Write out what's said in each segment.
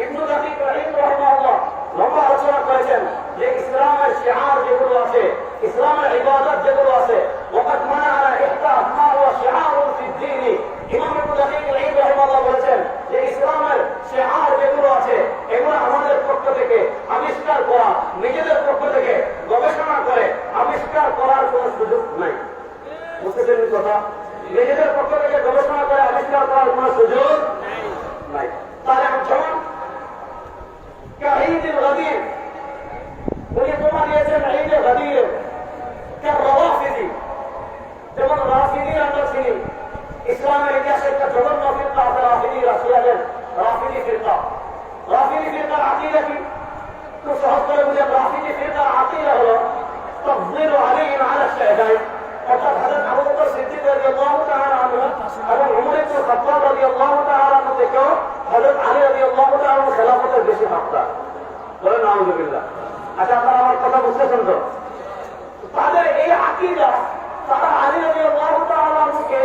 ইবনু দাকিক রাহিমাহুল্লাহ লম্বা আলোচনা করেছেন যে ইসলামের শিআর যেগুলো আছে, ইসলামের ইবাদত যেগুলো আছে, ওয়াকাদ মানাআনা ইহতাম মা হুয়া শিআরুন ফিদ-দীন। ইমাম ইবনু দাকিক রাহিমাহুল্লাহ বলেছেন যে ইসলামের শিআর যেগুলো আছে এগুলো আমাদের পক্ষ থেকে আবিষ্কার করা, নিজেদের পক্ষ থেকে গবেষণা করে আবিষ্কার করার কোনো সুযোগ নাই। বুঝতেছেন কথা? নিজেদের পক্ষ থেকে গবেষণা করে আবিষ্কার করার কোনো সুযোগ নাই। তাহলে যেমন ঈদ গাদির উনি উপমা দিয়েছেন ঈদ গাদির রাফিদি, যেমন রাফিদি আমরা চিনি ইসলামের ইতিহাসে একটা জঘন্য ফিরকা আছে রাফিদি, রাশিয়ানের রাফিদি ফিরকা। রাফিদি ফিরকার আকীদা কি? খুব সহজ করে বুঝেন। রাফিদি ফিরকার আকীদা হলো তাফদীল আলাইহিম আলা শাহাদাত, অর্থাৎ হযরত আবু বকর সিদ্দিক রাদিয়াল্লাহু তাআলা আনহু এবং উমর ইবনে খাত্তাব রাদিয়াল্লাহু তাআলা আনহু থেকেও হযরত আলী রাদিয়াল্লাহু তাআলা আনহু খেলাফতের বেশি হকদার। বলেন নাউযুবিল্লাহ। আচ্ছা, আপনারা আমার কথা বুঝতেছেন তো? তাদের এই আকীদা, তারা আলী রাদিয়াল্লাহু তাআলা আনহুকে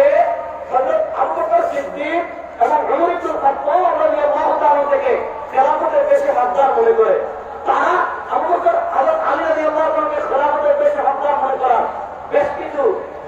হযরত আবু বকর সিদ্দিক এবং উমর ইবনে খাত্তাব রাদিয়াল্লাহু তাআলা থেকে খেলাফতের বেশি হকদার মনে করে। তারা আবু বকর হযরত আলী রাদিয়াল্লাহু তাআলাকে খেলাফতের বেশি হকদার মনে করা বেশ কিছু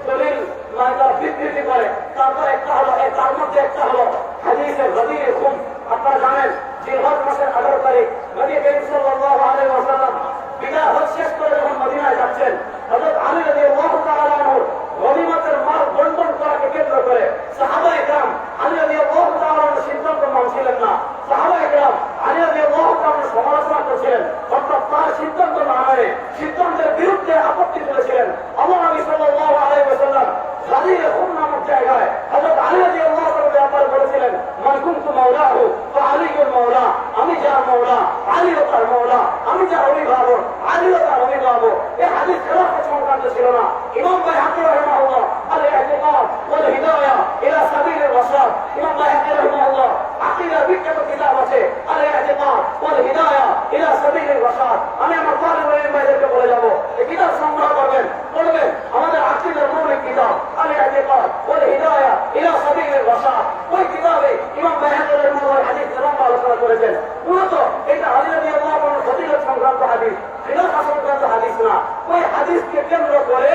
দলিল তারা বিবৃতি করে। তারপর একটা হলো, তার মধ্যে একটা হলো হাদিসে গদির খুম। আপনারা জানেন জিলহজ মাসের 18 তারিখ নবী করিম সাল্লাল্লাহু আলাইহি ওয়াসাল্লাম বিদায় হজ শেষ করে যখন মদিনায় যাচ্ছেন, হযরত আলী রাদিয়াল্লাহু তাআলা আনহু গনিমতের মাল বণ্টন করাকে কেন্দ্র করে সাহাবায়ে কেরাম আলী রাদিয়াল্লাহু তাআলা আনহুর সিদ্ধান্ত মানছিলেন না। সাহাবায়ে কেরাম আলী রাদিয়াল্লাহু তাআলা আনহুর সমালোচনা করছিলেন, অর্থাৎ তার সিদ্ধান্ত না মানে সিদ্ধান্তের বিরুদ্ধে আপত্তি তুলেছিলেন। আল্লাহ নবী সাল্লাল্লাহু আলাইহি ওয়াসাল্লাম গাদির খুম নামক জায়গায় হযরত আলী রাদিয়াল্লাহু তাআলার ব্যাপারে বলেছিলেন, মান কুনতু মাওলাহু ফাআলিয়ুল মাওলা, আমি যার মাওলা আলীও তার মাওলা, আমি যার অভিভাবক আলীও তার অভিভাবক। এই হাদিস খেলাফত সংক্রান্ত ছিল না। ইমাম বাইহাকী রাহিমাহুল্লাহ আল ইতিকাদ ওয়াল হিদায়াহ ইলা সাবিলির রাশাদ, ইমাম বাইহাকী রাহিমাহুল্লাহ আকীদার বিখ্যাত কিতাব আছে আল ইতিকাদ ওয়াল হিদায়াহ ইলা সাবিলির রাশাদ। আমি আমার তালিবুল ইলম ভাইদেরকে বলে যাব এই কিতাব সংগ্রহ করবেন, পড়বেন। আমাদের আকীদার মৌলিক কিতাব আল ইতিকাদ ওয়াল হিদায়াহ ইলা সাবিলির রাশাদ। ওই কিতাবে ইমাম বাইহাকী রাহিমাহুল্লাহ হাদিস লম্বা আলোচনা করেছেন। মূলত এটা আলী রাদিয়াল্লাহু আনহুর ফজিলত সংক্রান্ত হাদিস, খিলাফা সংক্রান্ত হাদিস না। ওই হাদিসকে কেন্দ্র করে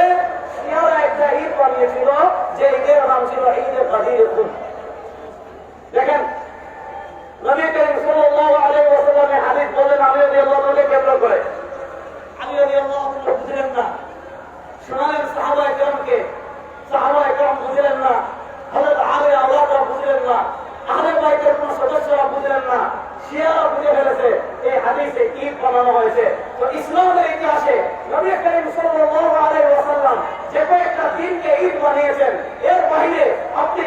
শিয়ারা একটা ঈদ বানিয়েছিল, যে ঈদের নাম ছিল ঈদে গাদির খুম। দেখেন নবী করিম সাল্লাল্লাহু আলাইহি ওয়াসাল্লাম এই হাদিস বলেন আলী রাদিয়াল্লাহু আনহুকে কেন্দ্র করে। আলী রাদিয়াল্লাহু আনহু বুঝলেন না, শোনালেন সাহাবায়ে কেরামকে, সাহাবায়ে কেরাম বুঝলেন না, হযরত আলী আওলাদরা বুঝলেন না, আহলে বাইতের কোন সদস্যরা বুঝলেন না, শিয়ারা বুঝে ফেলেছে এই হাদিসে ঈদ বানানো হয়েছে। তো ইসলামের ইতিহাসে নবী করিম সাল্লাল্লাহু আলাইহি ওয়াসাল্লাম যে কয়েকটা দিনকে ঈদ বানিয়েছেন, এর বাইরে আপনি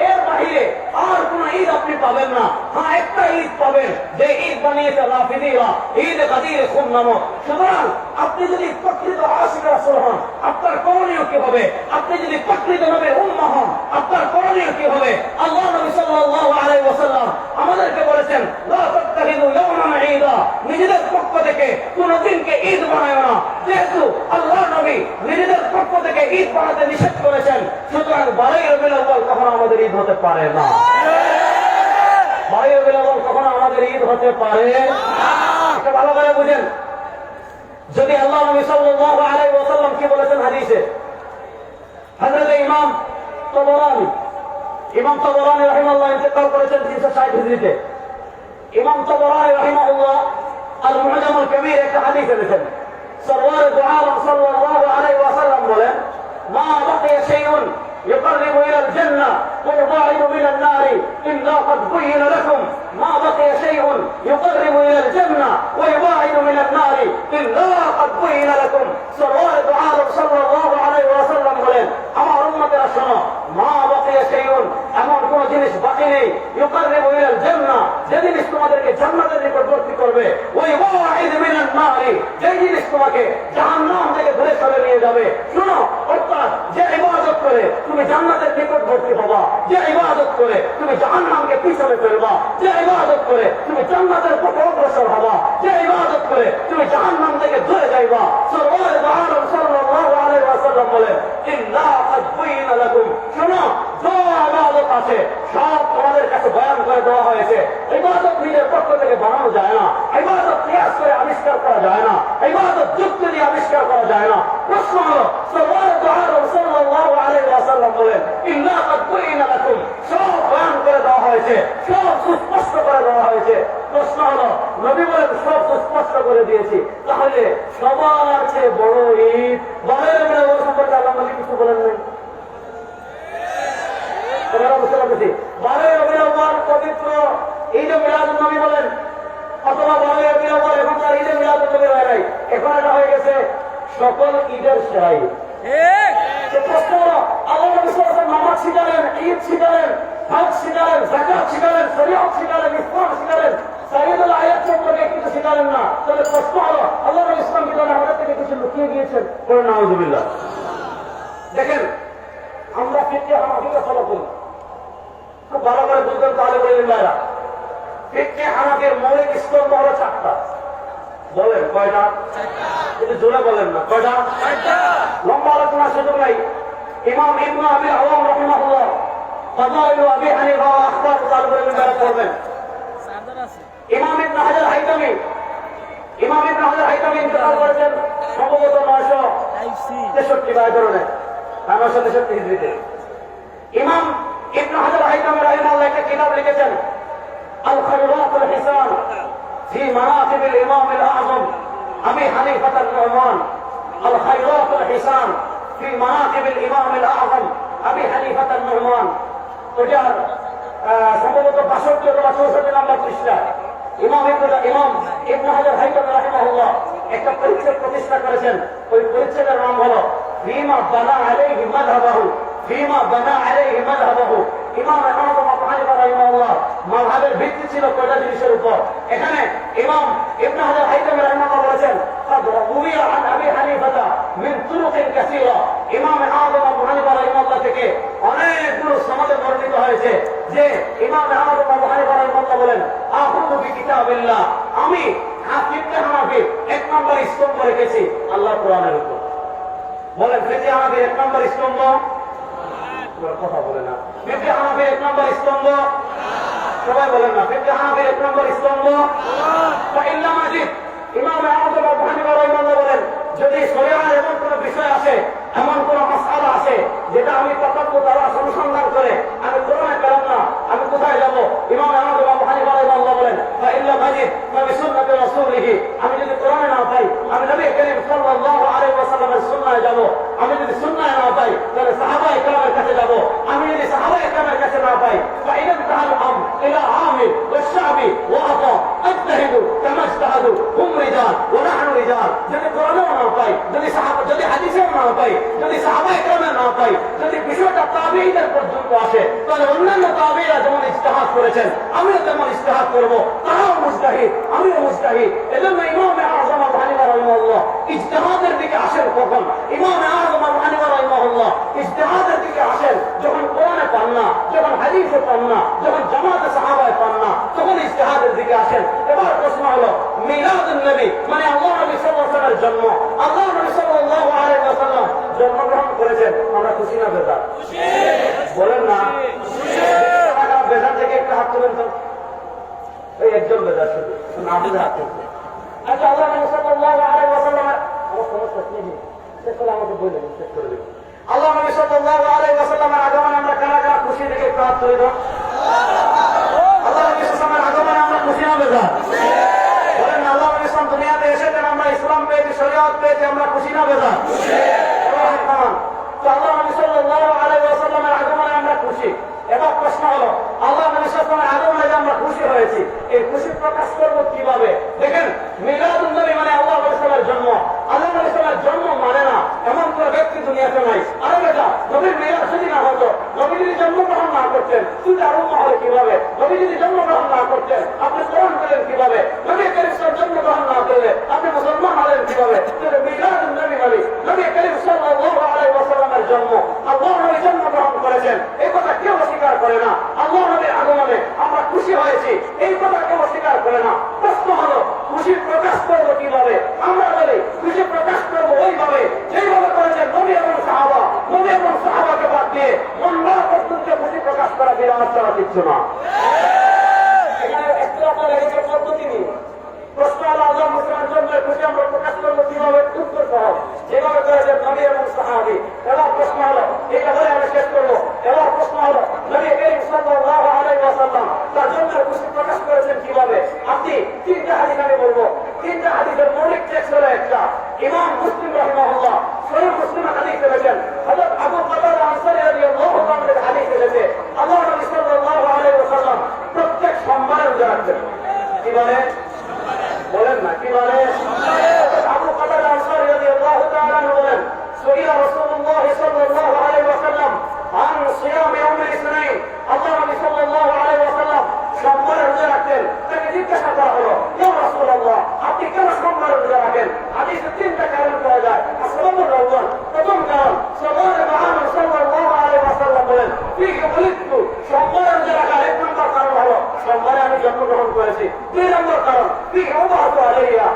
এর বাইরে আর কোন ঈদ আপনি পাবেন না। হ্যাঁ, একটা ঈদ পাবেন যে ঈদ বানিয়েছে রাফিদিরা, ঈদ গাদির খুম নামক। সুতরাং আপনি যদি প্রকৃত আশিক রাসূল হন, আপনার করণীয় কি হবে? আপনি যদি প্রকৃত নবীর উম্মাহ হন, আপনার করণীয় কি হবে? আল্লাহ নবী সাল্লাল্লাহু আলাইহি ওয়াসাল্লাম আমাদেরকে বলেছেন, লা তাত্তাখিযু ইয়াওমান ঈদা, নিজেদের পক্ষ থেকে কোন দিনকে ঈদ বানায় না। যেহেতু আল্লাহ নবী নিজেদের পক্ষ থেকে ঈদ বানাতে নিষেধ করেছেন, সুতরাং 12 রবিউল আউয়াল কখনো আমাদের ঈদ হতে পারে না। 12 রবিউল আউয়াল কখনো আমাদের ঈদ হতে পারে না। এটা ভালো করে বুঝেন। যদি আল্লাহ নবী সাল্লাল্লাহু আলাইহি ওয়াসাল্লাম কি বলেছেন হাদিসে, হযরত ইমাম তাবরানী রাহিমাহুল্লাহ ইন্তেকাল করেছেন 360 হিজরিতে। ইমাম তাবরানী রাহিমাহুল্লাহ আল মুআজাম আল কবীর একটা হাদিস এনেছেন। সরওয়ার দু আলম সাল্লাল্লাহু আলাইহি ওয়াসাল্লাম বলেন, মা বাকিয়া শাইউন يقرب إلى الجنة ويباعد من النار إلا قد بين لكم. ما بقي شيء يقرب إلى الجنة ويباعد من النار إلا قد بين لكم. سرور دعاء صلى الله عليه وسلم বলেন, আমার উম্মতেরা শোনো, মা বাকিয়া শাইউন, এমন কোন জিনিস বাকি নেই, يقرب إلى الجنة, যে জিনিস তোমাদেরকে জান্নাতের নিকটবর্তী করবে, ويباعد من النار, যে জিনিস তোমাকে জাহান্নাম থেকে দূরে সরে নিয়ে যাবে। শোনো, অর্থাৎ যে ইবাদত করে তুমি জান্নাতের নিকটবর্তী হবা, যে ইবাদত করে তুমি জাহান্নামকে পিছনে ফেলবা, যে ইবাদত করে তুমি জান্নাতের পথে অগ্রসর হবা, যে ইবাদত করে তুমি জাহান্নাম থেকে দূরে যাইবা। সরওয়ার দু আলম সাল্লাল্লাহু আলাইহি ওয়াসাল্লাম বলেন, ইল্লা ক্বাদ বুয়িনা লাকুম, শোনো, যত ইবাদত আছে সব তোমাদের কাছে বয়ান করে দেওয়া হয়েছে। ইবাদত নিজের পক্ষ থেকে বানানো যায় না, ইবাদত কিয়াস করে আবিষ্কার করা যায় না, ইবাদত যুক্তি দিয়ে আবিষ্কার করা যায় না। প্রশ্ন হলো সাল্লাল্লাহু আলাইহি ওয়াসাল্লাম বলেন ইন্না কাদ কুইনা লাকুম, সব বয়ান করে দেওয়া হয়েছে, সব সুস্পষ্ট করে দেওয়া হয়েছে। প্রশ্ন হলো নবী বলেন সব সুস্পষ্ট করে দিয়েছি, তাহলে সবার চেয়ে বড় ঈদ বারের বেলা সম্পর্কে আল্লাহ নবী কিছু বলেন নাই? পবিত্র ঈদে মিলাদুন নবী বলেন, অথবা 12 রবিউল আউয়াল, এখন তার ঈদে মিলাদুন নবী হয় নাই, এখন এটা হয়ে গেছে সকল ঈদের সেরা ঈদ। প্রশ্ন হলো আল্লাহ নবী সাল্লাল্লাহু আলাইহি ওয়াসাল্লাম নামাজ শিখালেন, ঈদ শিখালেন, হজ শিখালেন, যাকাত শিখালেন, শরীয়ত শিখালেন, ইসলাম শিখালেন, সাইয়্যিদুল আয়াত সম্পর্কে কিছু শিখালেন না। তাহলে প্রশ্ন হলো আল্লাহ নবী ইসলাম কি জানেন আমাদের থেকে কিছু লুকিয়ে গিয়েছেন? বলেন নাউযুবিল্লাহ। দেখেন আমরা ফিকহে হানাফিকে ফলো করি, খুব ভালো করে বুঝবেন তাহলে বললেন ভাইরা, ফিকহে হানাফির মৌলিক স্তম্ভ হলো 4টা। বলেন কয়টা? কিন্তু জোরে বলেন না, কয়টা? লম্বা আলোচনার সুযোগ নাই। ইমাম ইবনে আবি আওয়াম রাহিমাহুল্লাহ ফাদাইলু আবি হানিফা ওয়া আখতার তাহলে বললেন ভাইরা পড়বেন। ইমাম ইবনে হাজার হাইতামি ইন্তেকাল করেছেন সম্ভবত 963 বা এই ধরনের 963 হিজরিতে। ইমাম ইবনে হাজার হাইতামি রাহিমাহুল্লাহ একটা কিতাব লিখেছেন আল খায়রাতুল হিসান ফি মানাকিবিল ইমামিল আযম আবি হানিফাহ আন-নুমান। আল খায়রাতুল হিসান ফি মানাকিবিল ইমামিল আযম আবি হানিফাহ আন-নুমান। ওটা সম্ভবত 62 অথবা 64 নম্বর পৃষ্ঠা। ইমাম ইবনে হাজার হাইতামি রাহিমাহুল্লাহ একটা পরিচ্ছেদ প্রতিষ্ঠা করেছেন। ওই পরিচ্ছেদের নাম হলো ফিমা বানা আলাইহি মাযহাবাহু, ফিমা বানা আলাইহি মাযহাবাহু। ইমাম আযম আবু হানিফা রাহিমাহুল্লাহ মাযহাবের ভিত্তি ছিল কয়টা জিনিসের উপর। এখানে ইমাম ইবনে হাজার হাইতামি রাহিমাহুল্লাহ বলেছেন قد روي عن ابي حنيفه من طرق كثيره। ইমাম আযম আবু হানিফা রাহিমাহুল্লাহ থেকে অনেকগুলো সনদে বর্ণিত হয়েছে যে ইমাম আযম আবু হানিফা রাহিমাহুল্লাহ বলেন আখুযু বিকিতাবিল্লাহ, আমি ফিকহে হানাফি 1 নম্বর স্তম্ভ রেখেছি আল্লাহর কোরআনের উপর। বলেন ফিকহে হানাফি 1 নম্বর স্তম্ভ, কথা বলে না। ফিকহে হানাফি 1 নম্বর স্তম্ভ, সবাই বলেন না। ফিকহে হানাফি 1 নম্বর স্তম্ভ ফাইল্লা মাজিদ। ইমাম আযম আবু হানিফা রাহিমাহুল্লাহ বলেন যদি শরীয়তের এমন কোন বিষয় আসে, এমন কোন মাসআলা আসে যেটা আমি তাতাব্বুত দ্বারা অনুসন্ধান করে আমি কোরআনে পেলাম না, আমি কোথায় যাব? ইমাম আযম আবু হানিফা রাহিমাহুল্লাহ বলেন ফাইল্লা মাজিদ ফি সুন্নাতি রাসূলিহি, আমি যদি কোরআনে না পাই আমি নবী করিম সাল্লাল্লাহু আলাইহি ওয়াসাল্লামের সুন্নাহে যাব। আমি যদি সুন্নাহে না পাই তাহলে সাহাবায়ে কেরামের কাছে যাব। আমি যদি সাহাবায়ে কেরামের কাছে না পাই ফাইদা তাহাল আম ইলা আমির ওয়া শাবি ওয়া আতা আজতাহিদু কামা ইজতাহাদু হুম রিজাল ওয়া নাহনু রিজাল। যদি কোরআনেও না পাই, যদি হাদিসেও না পাই, যদি সাহাবায়ে কেরামে না পাই, যদি বিষয়টা তাবেঈদের পর্যন্ত আসে, তাহলে অন্যান্য তাবেঈরা যেমন ইজতিহাদ করেছেন আমিও তেমন ইজতিহাদ করব। তারাও মুজতাহিদ, আমিও মুজতাহিদ। এজন্য ইমাম আযম আবু হানিফা রাহিমাহুল্লাহ ইজতিহাদের দিকে আসেন কখন? ইমাম আযম আবু হানিফা রাহিমাহুল্লাহ ইজতিহাদের দিকে আসেন যখন কোরআনে পান না, যখন হাদিসে পান না, যখন জামাতে সাহাবায়ে পান না, তখন ইজতিহাদের দিকে আসেন। এবার প্রশ্ন হলো মিলাদুন নবী মানে আল্লাহ নবী সাল্লাল্লাহু আলাইহি ওয়াসাল্লামের জন্ম। আল্লাহ নবী সাল্লাল্লাহু আলাইহি ওয়াসাল্লাম জন্মগ্রহণ করেছেন, আমরা খুশি না বেজার? বলেন না বেজার থেকে একটা হাত তুলেন তো। এই একজন বেজার শুধু না, আপনি হাত তুলছেন। আচ্ছা আল্লাহ নবী সাল্লাল্লাহু আলাইহি ওয়াসাল্লামের সমস্যা নেই, শেষ করে আমাকে বললেন শেষ করে দেবেন। আল্লাহ নবী সাল্লাল্লাহু আলাইহি ওয়াসাল্লামের আগমনে আমরা কারা কারা খুশি থেকে একটু হাত তুলে দাও। আল্লাহ নবী সাল্লাল্লাহু আলাইহি ওয়াসাল্লামের আগমনে আমরা খুশি না বেজার? বলেন আল্লাহ নবী ইসলাম দুনিয়াতে এসেছেন, আমরা ইসলাম পেয়েছি, শরীয়ত পেয়েছি, আমরা খুশি না বেজার? তো আল্লাহ নবী সাল্লাল্লাহু আলাইহি ওয়াসাল্লামের আগমনে আমরা খুশি। এবার প্রশ্ন হলো আল্লাহ নবী সাল্লাল্লাহু আলাইহি ওয়াসাল্লামের আগমনে যে আমরা খুশি হয়েছি, এই খুশি প্রকাশ করব কিভাবে? দেখেন মিলাদুন নবী মানে আল্লাহ নবী সাল্লাল্লাহু জন্ম। আল্লাহ নবী সাল্লাল্লাহু জন্ম মানে না এমন কোন ব্যক্তি দুনিয়াতে নাই। আরে বেটা, নবীর মিলাদ যদি না হতো, নবী যদি জন্মগ্রহণ না করতেন তুই আর উম্মাহ হলে কিভাবে? নবী যদি জন্মগ্রহণ না করতেন আপনি কোরআন পেলেন কিভাবে? নবী করিম সাল্লাল্লাহু জন্মগ্রহণ না করলে আপনি মুসলমান হলেন কিভাবে? মিলাদুন নবী মানে নবী করিম সাল্লাল্লাহু আলাইহি ওয়াসাল্লামের জন্ম। আল্লাহ নবী জন্মগ্রহণ করেছেন, এই কথা কেউ অস্বীকার করে না। আল্লাহ নবীর আগমনে আমরা খুশি হয়েছি, এই কথা কেউ অস্বীকার করে না। প্রশ্ন হলো খুশি প্রকাশ করবো কিভাবে? আমরা বলি খুশি প্রকাশ করবো ওইভাবে যেইভাবে করেছেন নবী এবং সাহাবা। নবী এবং সাহাবাকে বাদ দিয়ে মনরা পর্যন্ত খুশি প্রকাশ করা বিরাট ছাড়া কিছু না। এখানে কি বলে? বলেন না, কি বলে? আবু কাতাদা আনসারী রাদিয়াল্লাহু তাআলা বলেন, সুইলা রাসূলুল্লাহ সাল্লাল্লাহু আলাইহি ওয়াসাল্লাম আন সিয়াম ইয়াউমিল ইসনাইন। আল্লাহ নবী সাল্লাল্লাহু আলাইহি ওয়াসাল্লাম সোমবারে রোজা রাখতেন। তাকে জিজ্ঞাসা করা হলো, ইয়া রাসূলুল্লাহ, আপনি কেন সোমবারে রোজা রাখেন? হাদিসে তিনটা কারণ পাওয়া যায়। আসবাবুল আউয়াল, প্রথম কারণ সাল্লাল্লাহু আলাইহি ওয়াসাল্লাম বলেন, ফিহি উলিদতু, সোমবারে রোজা রাখার এক নম্বর কারণ হলো সোমবারে আমি জন্মগ্রহণ করেছি। দুই নম্বর কারণ ফিহি উবাদু আলাইয়া,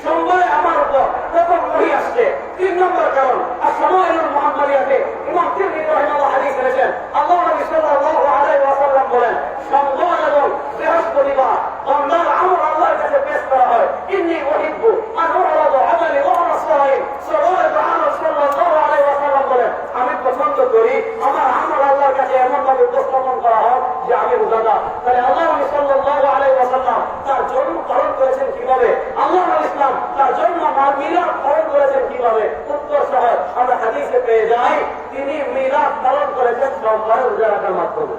সোমবারে আমার উপর প্রথম ওহী আসছে। তিন নম্বর কারণ আস-শামাইলুল মুহাম্মাদিয়াতে ইমাম তিরমিজি রাহিমাহুল্লাহ হাদিস করেছেন, আল্লাহ নবী সাল্লাল্লাহু আলাইহি ওয়াসাল্লাম বলেন, সোমবার এবং বৃহস্পতিবার বান্দার আমল আল্লাহর কাছে পেশ করা হয়। ইন্নী উহিব্বু আন উরাদা আমালি ওয়া আনা সাইম। সাল্লাল্লাহু আলাইহি ওয়াসাল্লাম বলেন, আমি পছন্দ করি আমার আমল আল্লাহর কাছে এমন ভাবে উপস্থাপন করা হয় যে আমি রোজাদার। তাহলে আল্লাহ নবী সাল্লাল্লাহু আলাইহি ওয়াসাল্লাম তার জন্ম পালন করেছেন কিভাবে? আল্লাহ ইসলাম তার জন্ম মিলাদ পালন করেছেন কিভাবে? উত্তর সহ আমরা হাদিসে পেয়ে যাই, তিনি মিলাদ পালন করেছেন সোমবারে রোজা রাখার মাধ্যমে।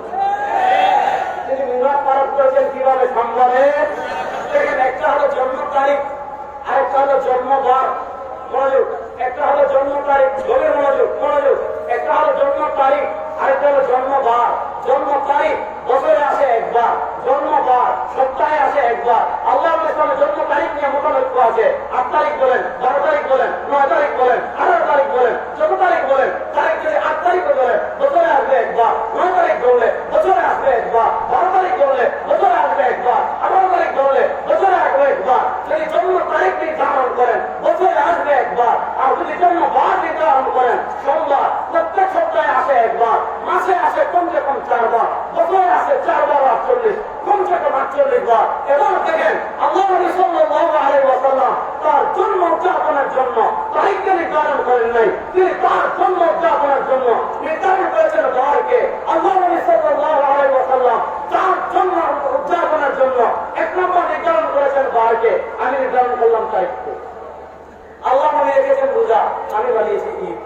তিনি মিলাদ পালন করেছেন কিভাবে? সোমবারে। দেখেন, একটা হলো জন্ম তারিখ, আরেকটা হলো জন্মবার। মনোযোগ, একটা হলো জন্ম তারিখ, গভীর মনোযোগ, মনোযোগ। একটা হলো জন্ম তারিখ, আরেকটা হলো জন্মবার। জন্ম তারিখ বছরে আসে একবার, জন্মবার সপ্তাহে আসে একবার। আল্লাহ ইসলামের জন্ম তারিখ নিয়ে মোটালক্য আছে। 8 তারিখ বলেন, 12 তারিখ বলেন, 9 তারিখ বলেন, 18 তারিখ বলেন, 14 তারিখ বলেন। তারিখ যদি 8 তারিখও বলেন, বছরে আসবে একবার। 9 তারিখ বললে বছরে আসবে একবার। 12 তারিখ বললে বছরে আসবে একবার। 18 তারিখ বললে বছরে আসবে একবার। যদি জন্ম তারিখ নির্ধারণ করেন, বছরে আসবে একবার। আর যদি জন্মবার নির্ধারণ করেন, সোমবার প্রত্যেক সপ্তাহে আসে একবার, মাসে আসে কমসে কম 4 বার, বছরে আসে 4 বার 48, কমসে কম 48 বার। এবার দেখেন, আল্লাহ নবী সাল্লাল্লাহু আলাইহি ওয়াসাল্লাম তার জন্ম উদযাপনের জন্য তারিখকে নির্ধারণ করেন নাই, তিনি তার জন্ম উদযাপনের জন্য নির্ধারণ করেছেন বারকে। আল্লাহ নবী সাল্লাল্লাহু আলাইহি ওয়াসাল্লাম তার জন্ম উদযাপনের জন্য 1 নম্বর নির্ধারণ করেছেন বারকে, আমি নির্ধারণ করলাম তারিখকে। আল্লাহ নবী রেখেছেন রোজা, আমি বানিয়েছি ঈদ।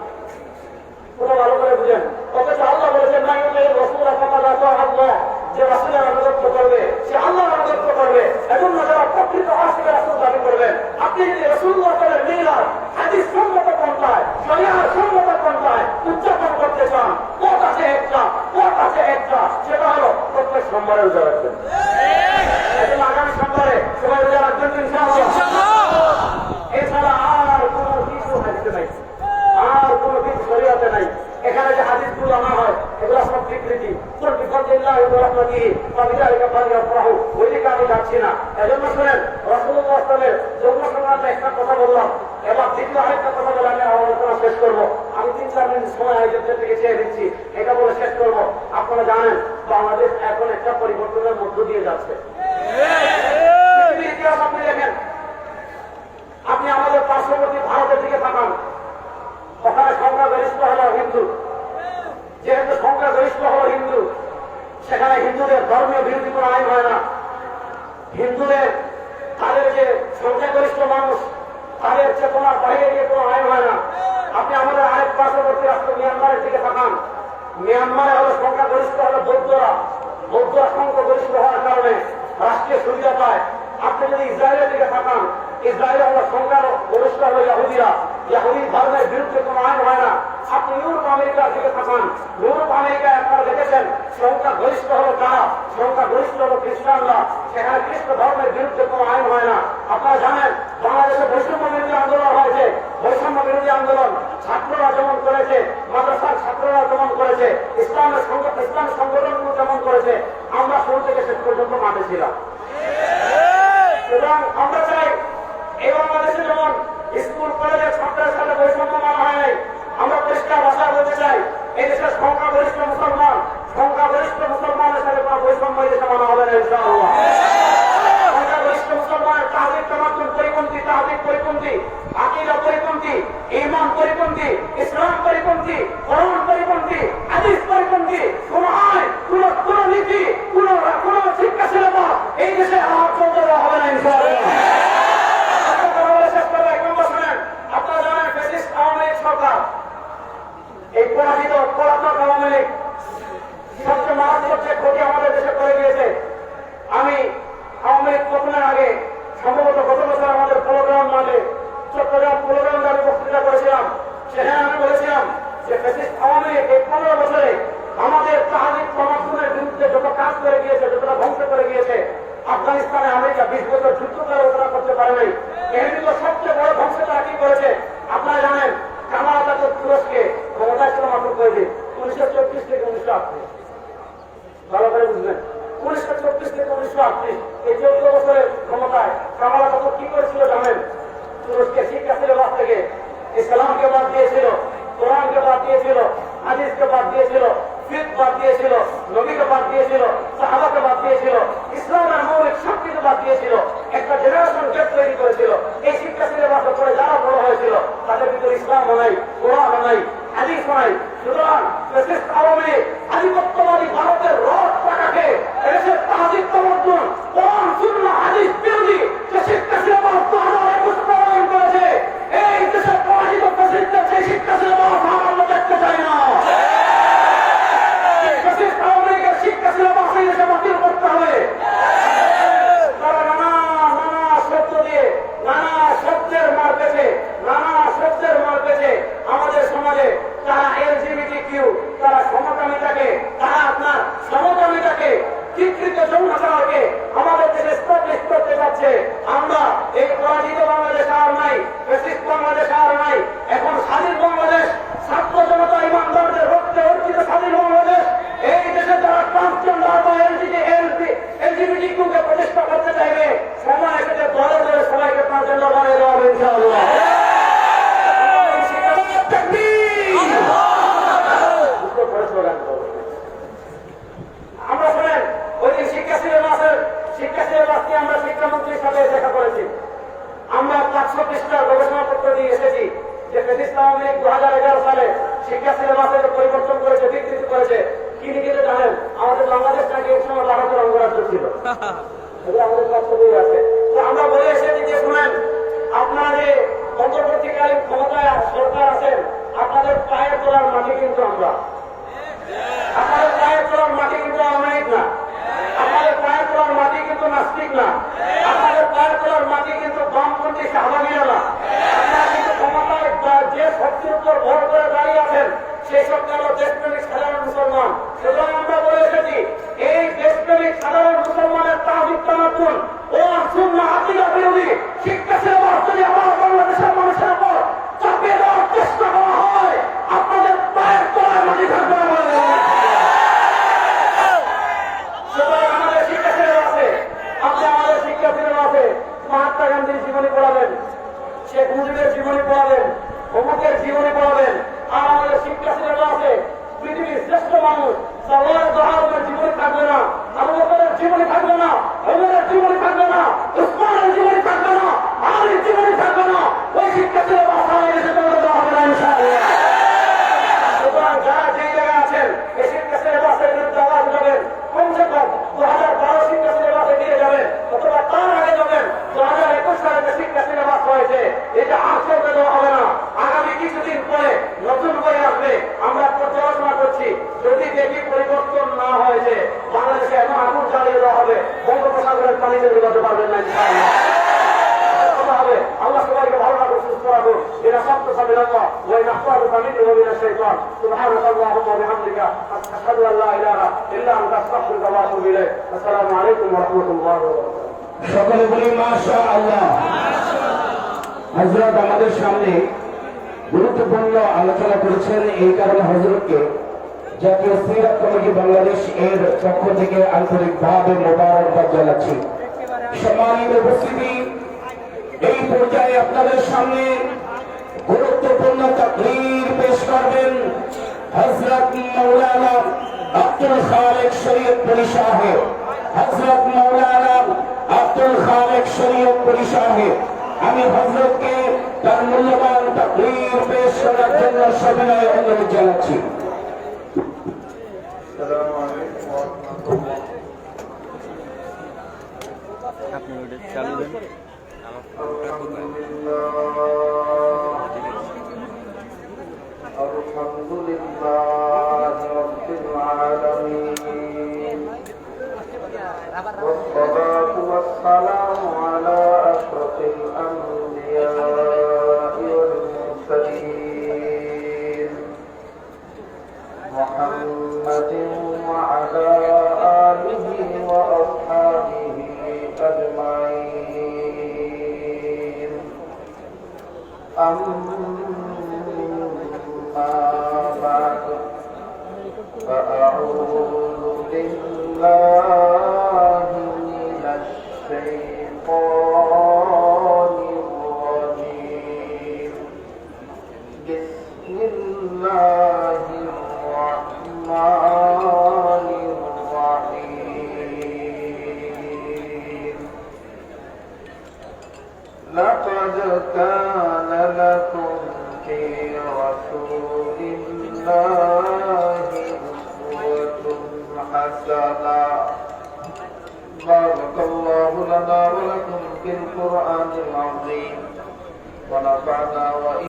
পুরো ভালো করে বুঝেন। অথচ আল্লাহ বলেছেন, না ইউতির রাসূল ফাকাদ আতা আল্লাহ, যে রাসূলের আনুগত্য করবে সে আল্লাহর আনুগত্য করবে। এজন্য যারা প্রকৃত আশিক রাসূল দাবি করবেন, আপনি যদি রাসূলুল্লাহ সাল্লাল্লাহু আলাইহি ওয়াসাল্লাম হাদিস সম্মত পন্থায়, শরিয়াহ সম্মত পন্থায় উদযাপন করতে চান, পথ আছে একটা, সেটা হলো প্রত্যেক সোমবারে রোজা রাখবেন। এজন্য আগামী সোমবারে সবাই রোজা রাখবেন ইনশাআল্লাহ। এছাড়া আর কোনো কিছু হাদিসে নাই, আর কোনো কিছু শরিয়াতে নাই। এখানে যে হাদিসগুলো আনা হয় এগুলো সব বিকৃতি। ওইদিকে আমি যাচ্ছি না। এজন্য শোনেন, রাসূলুল্লাহ সাল্লাল্লাহু আলাইহি ওয়াসাল্লামের জন্ম সংক্রান্ত একটা কথা বললাম, এবার দ্বিতীয় আরেকটা কথা বলে আমি আলোচনা শেষ করবো। আমি 3-4 মিনিট সময় আয়োজকদের থেকে চেয়ে দিচ্ছি, এটা বলে শেষ করবো। আপনারা জানেন বাংলাদেশ এখন একটা পরিবর্তনের মধ্য দিয়ে যাচ্ছে। পৃথিবীর ইতিহাস আপনি দেখেন, আপনি আমাদের পার্শ্ববর্তী ভারতের দিকে তাকান, ওখানে সংখ্যাগরিষ্ঠ হলো হিন্দু। যেহেতু সংখ্যাগরিষ্ঠ হলো হিন্দু, সেখানে হিন্দুদের ধর্মীয় বিরোধী কোনো আইন হয় না। হিন্দুদের তাদের যে সংখ্যাগরিষ্ঠ মানুষ, তাদের চেতনার বাইরে গিয়ে কোনো আইন হয় না। আপনি আমাদের আরেক পার্শ্ববর্তী রাষ্ট্র মিয়ানমারের দিকে তাকান, মিয়ানমারে হলো সংখ্যাগরিষ্ঠ হলো বৌদ্ধরা। বৌদ্ধরা সংখ্যাগরিষ্ঠ হওয়ার কারণে রাষ্ট্রীয় সুবিধা পায়। আপনি যদি ইসরায়েলের দিকে তাকান, ইসরায়েল হলো সংখ্যাগরিষ্ঠ হলো ইহুদিরা। ইহুদি ধর্মের বিরুদ্ধে কোনো আইন হয় না। আপনি ইউরোপ আমেরিকার দিকে তাকান, ইউরোপ আমেরিকায় আপনারা দেখেছেন সংখ্যাগরিষ্ঠ হলো কারা? সংখ্যাগরিষ্ঠ হলো খ্রিস্টানরা। সেখানে খ্রিস্ট ধর্মের বিরুদ্ধে কোনো আইন হয় না। আপনারা জানেন বাংলাদেশে বৈষম্য বিরোধী আন্দোলন হয়েছে। বৈষম্য বিরোধী আন্দোলন ছাত্ররা যেমন করেছে, মাদ্রাসার ছাত্ররা যেমন করেছে, ইসলাম সংগঠনগুলো যেমন করেছে, আমরা শুরু থেকে শেষ পর্যন্ত মাঠে ছিলাম। এবং আমরা চাই এই বাংলাদেশে যেমন স্কুল কলেজের ছাত্রের সাথে বৈষম্য মানা হয় নাই, আমরা পরিষ্কার ভাষা বলতে চাই এই দেশের সংখ্যাগরিষ্ঠ মুসলমানের সাথে কোনো বৈষম্য এই দেশে মানা হবে না ইনশাআল্লাহ। সংখ্যাগরিষ্ঠ মুসলমানের তাহজিব তামাদ্দুন পরিপন্থী, তাহজিব পরিপন্থী, আকীদা পরিপন্থী, ঈমান পরিপন্থী, ইসলাম পরিপন্থী, কোরআন পরিপন্থী, হাদিস পরিপন্থী কোন আইন, কোন নীতি, কোন শিক্ষা সিলেবাস এই দেশে আর চলতে দেওয়া হবে না ইনশাআল্লাহ। আপনারা জানেন ফ্যাসিস্ট আওয়ামী লীগ সরকার, এই পরাজিত পরাত্মক আওয়ামী লীগ সবচেয়ে মারাত্মক যে ক্ষতি আমাদের দেশে করে গিয়েছে। আমি 20 বছর যুদ্ধ করে ওরা করতে পারে নাই। এর ভিতর সবচেয়ে বড় ধ্বংস তারা কি করেছে আপনারা জানেন? কামাল আতাতুর্ক তুরস্কে ক্ষমতায় ছিল মাত্র কয়েকদিন, 1934 থেকে 1938। ভালো করে বুঝবেন, 1934 থেকে 1938 এই 14 বছরের ক্ষমতায় কামাল আতাতুর্ক কি করেছিল জানেন? তুরস্কে শিক্ষা সিলেবাস থেকে ইসলামকে বাদ দিয়েছিল, কোরআনকে বাদ দিয়েছিল, হাদিসকে বাদ দিয়েছিল, ফিকহ বাদ দিয়েছিল, নবীকে বাদ দিয়েছিল, সাহাবাকে বাদ দিয়েছিল, ইসলামের মৌলিক শক্তিকে বাদ দিয়েছিল। একটা জেনারেশন গ্যাপ তৈরি করেছিল। এই শিক্ষা সিলেবাসের পরে যারা বড় হয়েছিল তাদের ভিতরে ইসলামও নাই, কোরআনও নাই, হাদিসও নাই। সুতরাং ফ্যাসিস্ট আওয়ামী আধিপত্যবাদী ভারতের রড টাকাকে দেশের তাহজিব তমদ্দুন কোরআন সুন্নাহ হাদিস বিরোধী যে শিক্ষা সিলেবাস 2021 প্রণয়ন করেছে, এই দেশের পরাজিত ফ্যাসিস্টদের সেই শিক্ষা সিলেবাস আমরা দেখতে চাই না। ফ্যাসিস্ট আওয়ামী লীগের শিক্ষা সিলেবাস এই দেশে বাতিল করতে হবে। তারা নানা শব্দ দিয়ে, নানা শব্দের মার পেছে, আমাদের সমাজে তারা LGBTQ, তারা সমকামিতাকে, তারা আপনার সমকামিতাকে, চিত্রিত যৌনাচারকে আমাদের দেশে স্টাবলিশ করতে যাচ্ছে। আমরা এই পরাজিত বাংলাদেশ আর নাই, ফ্যাসিস্ট বাংলাদেশ আর নাই। এখন স্বাধীন বাংলাদেশ, ছাত্র জনতা ইমানদারদের রক্তে অর্জিত স্বাধীন বাংলাদেশ। এই দেশে যারা ট্রান্সজেন্ডার বা LGBTQ কে প্রতিষ্ঠা করতে চাইবে, সময় এসেছে দলে দলে সবাইকে ট্রান্সজেন্ডার বানিয়ে দেওয়া হবে ইনশাআল্লাহ। আমরা শোনেন ওই দিন শিক্ষা সিলেবাসকে আমরা শিক্ষামন্ত্রীর সাথে দেখা করেছি। আমরা 500 পৃষ্ঠার গবেষণাপত্র দিয়ে এসেছি যে ফ্যাসিস্ট আওয়ামী লীগ 2011 সালে শিক্ষা সিলেবাসে পরিবর্তন করেছে, বিকৃতি করেছে। কি লিখেছে জানেন? আমাদের বাংলাদেশ নাকি এক সময় ভারতের অঙ্গরাজ্য ছিল। এগুলো আমাদের বক্তব্যই আছে। তো আমরা বলে এসেছি যে শুনেন, আপনারা যে অন্তর্বর্তীকালীন ক্ষমতায় সরকার আছেন, আপনাদের পায়ের তোলার মাটি কিন্তু আমরা, আপনাদের পায়ের তোলার মাটি কিন্তু আওয়ামী লীগ না, আপনাদের পায়ের তোলার মাটি কিন্তু নাস্তিক না, আপনাদের পায়ের তোলার মাটি কিন্তু বামপন্থী শাহবাগীরা না। আপনারা কিন্তু ক্ষমতায় যে শক্তির উপর ভর করে দাঁড়িয়ে আছেন সেই শক্তি হল দেশপ্রেমিক সাধারণ মুসলমান। সুতরাং আমরা বলে এসেছি এই দেশপ্রেমিক সাধারণ মুসলমানের তাহজিব তামাদ্দুন ও সুন্নাহ আকীদা বিরোধী শিক্ষা সিলেবাস যদি আমার বাংলাদেশের মানুষের উপর চাপিয়ে দেওয়ার চেষ্টা করা হয়, আপনাদের পায়ের তলায় মাটি থাকবে না। সুতরাং আমাদের শিক্ষা সিলেবাসে, আপনি আমাদের শিক্ষা সিলেবাসে মহাত্মা গান্ধীর জীবনী পড়াবেন, শেখ মুজিবের জীবনী পড়াবেন, অমুকের জীবনী পড়াবেন। আর আমাদের শিক্ষা সিলেবাসে পৃথিবীর শ্রেষ্ঠ মানুষ সাওয়ার দোহারের জীবনী থাকবে না, আবু বকরের জীবনী থাকবে না, ওমরের জীবনী থাকবে না, উসমানের জীবনী থাকবে না, আলীর জীবনী থাকবে না। ওই শিক্ষা সিলেবাস আমাদের দেশে তৈরি করা হবে না ইনশাআল্লাহ। সুতরাং যারা যেই জায়গায় আছেন এই শিক্ষা সিলেবাসের বিরুদ্ধে আওয়াজ উঠাবেন। কমসে কম 2012 শিক্ষা সিলেবাসে দিয়ে যাবেন, অথবা তার আগে যাবেন। 2021 সালে যে শিক্ষা সিলেবাস হয়েছে এটা আর চলতে দেওয়া হবে না। আগামী কিছুদিন পরে নতুন বই আসবে, আমরা পর্যালোচনা করছি। যদি দেখি পরিবর্তন না হয়েছে, বাংলাদেশে এখন আগুন জ্বালিয়ে দেওয়া হবে, বঙ্গোপসাগরের পানিতে ডুবাতে পারবেন না ইনশাআল্লাহ। হবে আল্লাহ সবাইকে ভালো রাখুন, সুস্থ রাখুন। এরা সত্য সাবিল্লাহ ওয়া নাহফাযুকা মিন ওয়া শাইতান। সুবহানাল্লাহি ওয়া বিহামদিকা আশহাদু আল লা ইলাহা ইল্লা আনতা আস্তাগফিরুকা ওয়া আতুবু ইলাইক। আসসালামু আলাইকুম ওয়া রাহমাতুল্লাহি ওয়া বারাকাতুহু। সকলে বলি মাশাআল্লাহ। হযরত আমাদের সামনে গুরুত্বপূর্ণ আলোচনা করেছেন, এই কারণে হযরতকে জাতীয় সিরাত কমিটি বাংলাদেশ এর পক্ষ থেকে আন্তরিকভাবে মোবারকবাদ জানাচ্ছি। সম্মানিত উপস্থিতি, এই পর্যায়ে আপনাদের সামনে গুরুত্বপূর্ণ তাকরীর পেশ করবেন হযরত মাওলানা আব্দুল খালেক শরীয়তপুরী সাহেব। হযরত মাওলানা আব্দুল খালেক শরীয়তপুরী সাহেব, আমি হযরতকে তার মূল্যবান তাকরীর পেশ করার জন্য সবিনয় অনুরোধ জানাচ্ছি। আলহামদুলিল্লাহ রাব্বিল আলামিন والصلاة والسلام على أشرف الأنبياء والمرسلين محمد وعلى آله وأصحابه أجمعين أما بعد فأعوذ بالله من الشيطان الرجيم بسم الله الرحمن الرحيم لقد كان لكم في رسول الله أسوة حسنة بارك الله لنا ولكم في القرآن العظيم ونفعنا